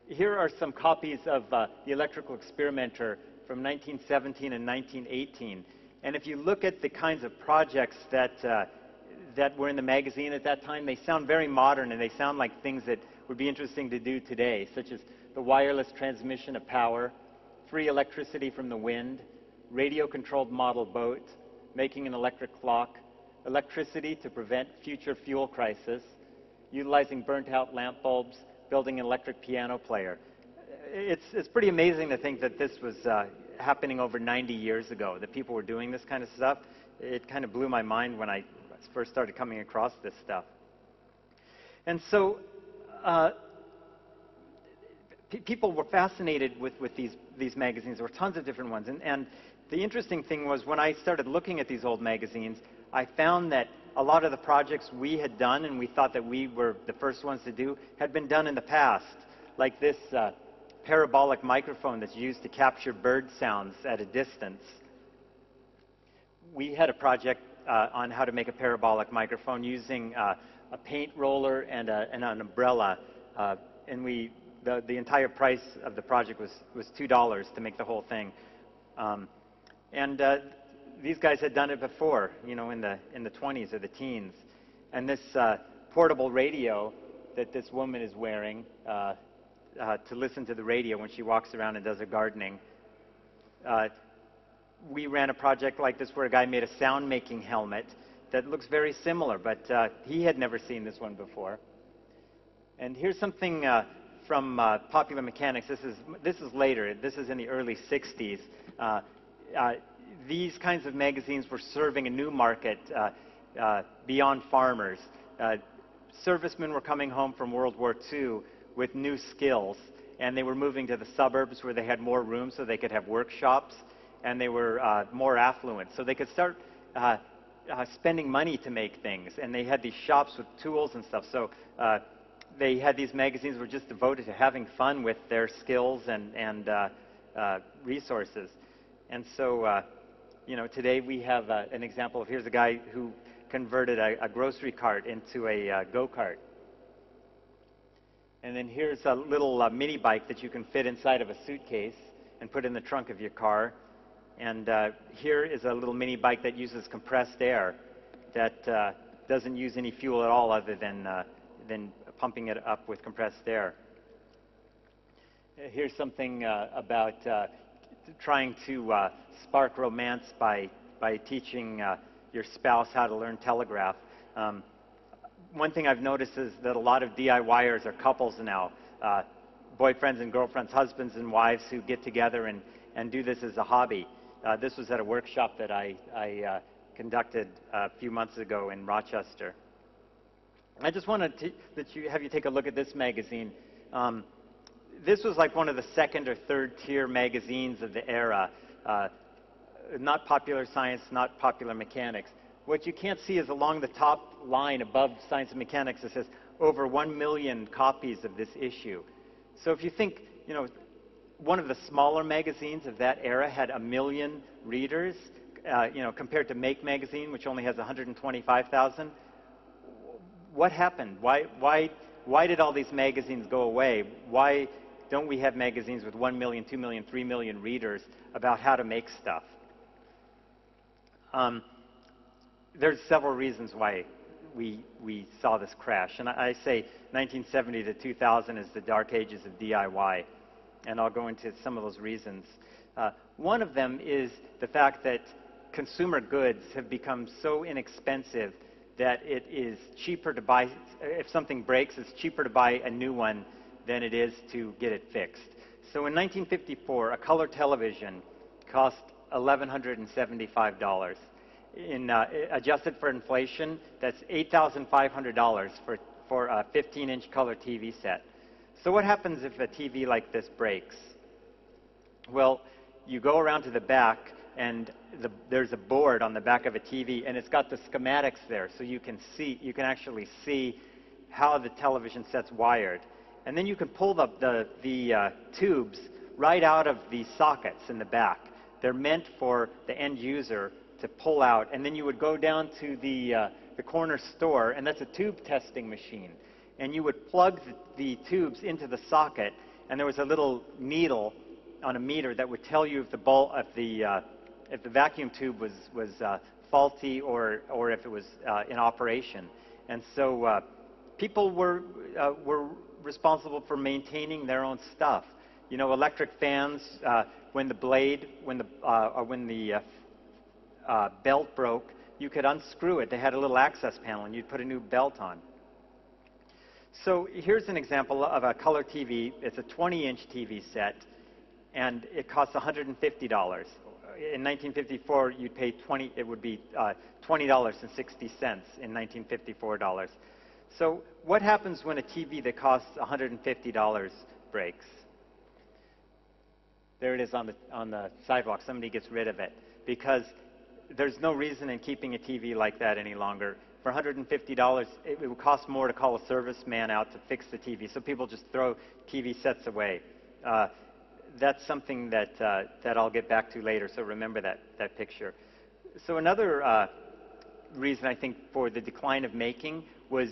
Here are some copies of the Electrical Experimenter from 1917 and 1918. And if you look at the kinds of projects that were in the magazine at that time, they sound very modern, and they sound like things that would be interesting to do today, such as the wireless transmission of power, free electricity from the wind, radio-controlled model boat, making an electric clock, electricity to prevent future fuel crisis, utilizing burnt-out lamp bulbs, building an electric piano player. It's pretty amazing to think that this was happening over 90 years ago, that people were doing this kind of stuff. It kind of blew my mind when I first started coming across this stuff. And so people were fascinated with these magazines. There were tons of different ones. And the interesting thing was, when I started looking at these old magazines, I found that a lot of the projects we had done and we thought that we were the first ones to do had been done in the past, like this parabolic microphone that's used to capture bird sounds at a distance. We had a project on how to make a parabolic microphone using a paint roller and an umbrella, and the entire price of the project was $2 to make the whole thing. These guys had done it before, you know, in the 20s or the teens. And this portable radio that this woman is wearing to listen to the radio when she walks around and does her gardening. We ran a project like this where a guy made a sound-making helmet that looks very similar, but he had never seen this one before. And here's something from Popular Mechanics. This is later. This is in the early 60s. These kinds of magazines were serving a new market beyond farmers. Servicemen were coming home from World War II with new skills, and they were moving to the suburbs where they had more room so they could have workshops, and they were more affluent. So they could start spending money to make things, and they had these shops with tools and stuff. So they had these magazines that were just devoted to having fun with their skills and resources. And so, you know, today we have an example of, here's a guy who converted a grocery cart into a go-kart. And then here's a little mini bike that you can fit inside of a suitcase and put in the trunk of your car. And here is a little mini bike that uses compressed air that doesn't use any fuel at all other than pumping it up with compressed air. Here's something about trying to spark romance by teaching your spouse how to learn telegraph. One thing I've noticed is that a lot of DIYers are couples now, boyfriends and girlfriends, husbands and wives who get together and do this as a hobby. This was at a workshop that I conducted a few months ago in Rochester. I just wanted to have you take a look at this magazine. This was like one of the second or third tier magazines of the era. Not Popular Science, not Popular Mechanics. What you can't see is along the top line above Science and Mechanics, it says over 1 million copies of this issue. So if you think, you know, one of the smaller magazines of that era had 1 million readers, you know, compared to Make magazine, which only has 125,000. What happened? Why did all these magazines go away? Why don't we have magazines with 1 million, 2 million, 3 million readers about how to make stuff? There's several reasons why we saw this crash. And I say 1970 to 2000 is the dark ages of DIY. And I'll go into some of those reasons. One of them is the fact that consumer goods have become so inexpensive that it is cheaper to buy, if something breaks, it's cheaper to buy a new one than it is to get it fixed. So in 1954, a color television cost $1,175. Adjusted for inflation, that's $8,500 for a 15-inch color TV set. So what happens if a TV like this breaks? Well, you go around to the back, and there's a board on the back of a TV, and it's got the schematics there, so you can actually see how the television set's wired. And then you can pull the tubes right out of the sockets in the back. They're meant for the end user to pull out, and then you would go down to the corner store, and that's a tube testing machine. and you would plug the tubes into the socket, and there was a little needle on a meter that would tell you if the vacuum tube was faulty or if it was in operation. And so people were responsible for maintaining their own stuff. You know, electric fans, when the belt broke, you could unscrew it. They had a little access panel, and you'd put a new belt on. So here's an example of a color TV. It's a 20-inch TV set, and it costs $150. In 1954, you'd pay it would be $20.60 in 1954 dollars. So what happens when a TV that costs $150 breaks? There it is on the sidewalk. Somebody gets rid of it because there's no reason in keeping a TV like that any longer. For $150, it would cost more to call a service man out to fix the TV. So people just throw TV sets away. That's something that I'll get back to later, so remember that picture. So another reason, I think, for the decline of making was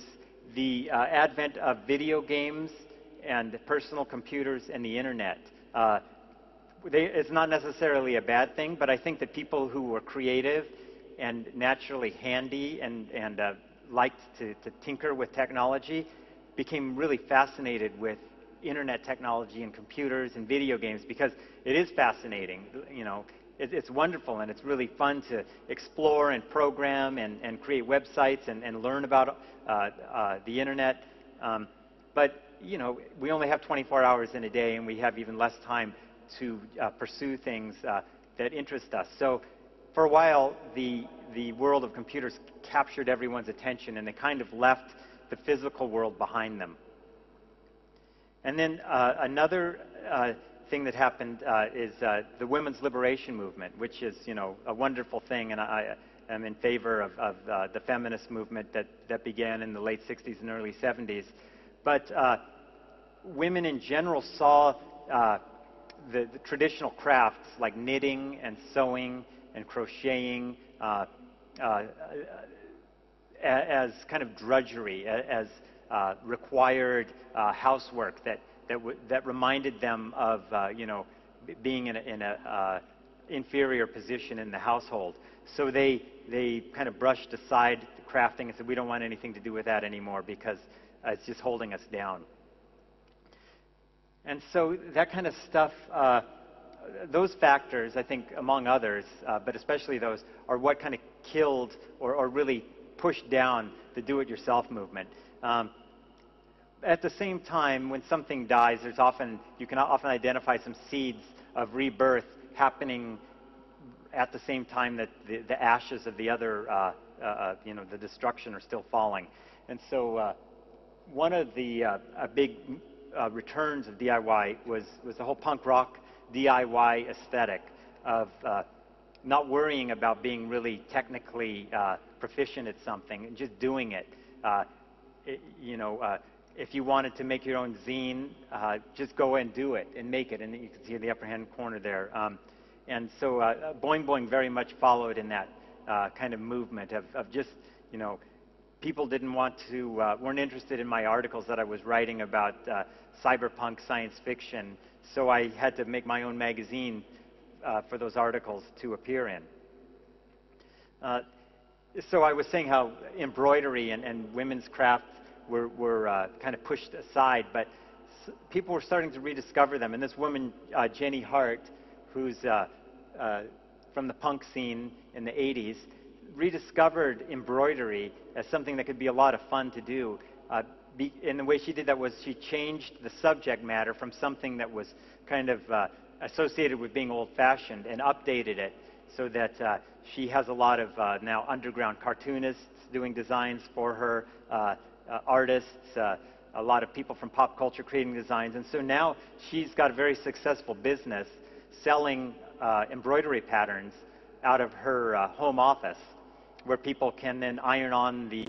the advent of video games and personal computers and the internet. It's not necessarily a bad thing, but I think that people who were creative and naturally handy and liked to tinker with technology became really fascinated with internet technology and computers and video games, because it is fascinating. You know, it's wonderful, and it's really fun to explore and program and create websites and learn about the internet. But you know, we only have 24 hours in a day, and we have even less time to pursue things that interest us. So for a while, the world of computers captured everyone's attention, and they kind of left the physical world behind them. And then another thing that happened is the women's liberation movement, which is, you know, a wonderful thing, and I am in favor of the feminist movement that began in the late 60s and early 70s. But women in general saw the traditional crafts like knitting and sewing and crocheting as kind of drudgery, as required housework that reminded them of you know, being in a inferior position in the household. So they kind of brushed aside crafting and said, we don't want anything to do with that anymore because it's just holding us down. And so that kind of stuff, those factors, I think, among others, but especially those, are what kind of killed or really pushed down the do-it-yourself movement. At the same time, when something dies, you can often identify some seeds of rebirth happening at the same time that the ashes of the other, you know, the destruction are still falling. And so one of the big returns of DIY was the whole punk rock DIY aesthetic of not worrying about being really technically proficient at something and just doing it. You know, if you wanted to make your own zine, just go and do it and make it. And you can see in the upper hand corner there. And so Boing Boing very much followed in that kind of movement of just, you know, people weren't interested in my articles that I was writing about cyberpunk science fiction, so I had to make my own magazine for those articles to appear in. So I was saying how embroidery and women's crafts were kind of pushed aside, but people were starting to rediscover them. And this woman, Jenny Hart, who's from the punk scene in the 80s, rediscovered embroidery as something that could be a lot of fun to do. And the way she did that was she changed the subject matter from something that was kind of associated with being old-fashioned and updated it so that she has a lot of now underground cartoonists doing designs for her, artists, a lot of people from pop culture creating designs. And so now she's got a very successful business selling embroidery patterns out of her home office, where people can then iron on the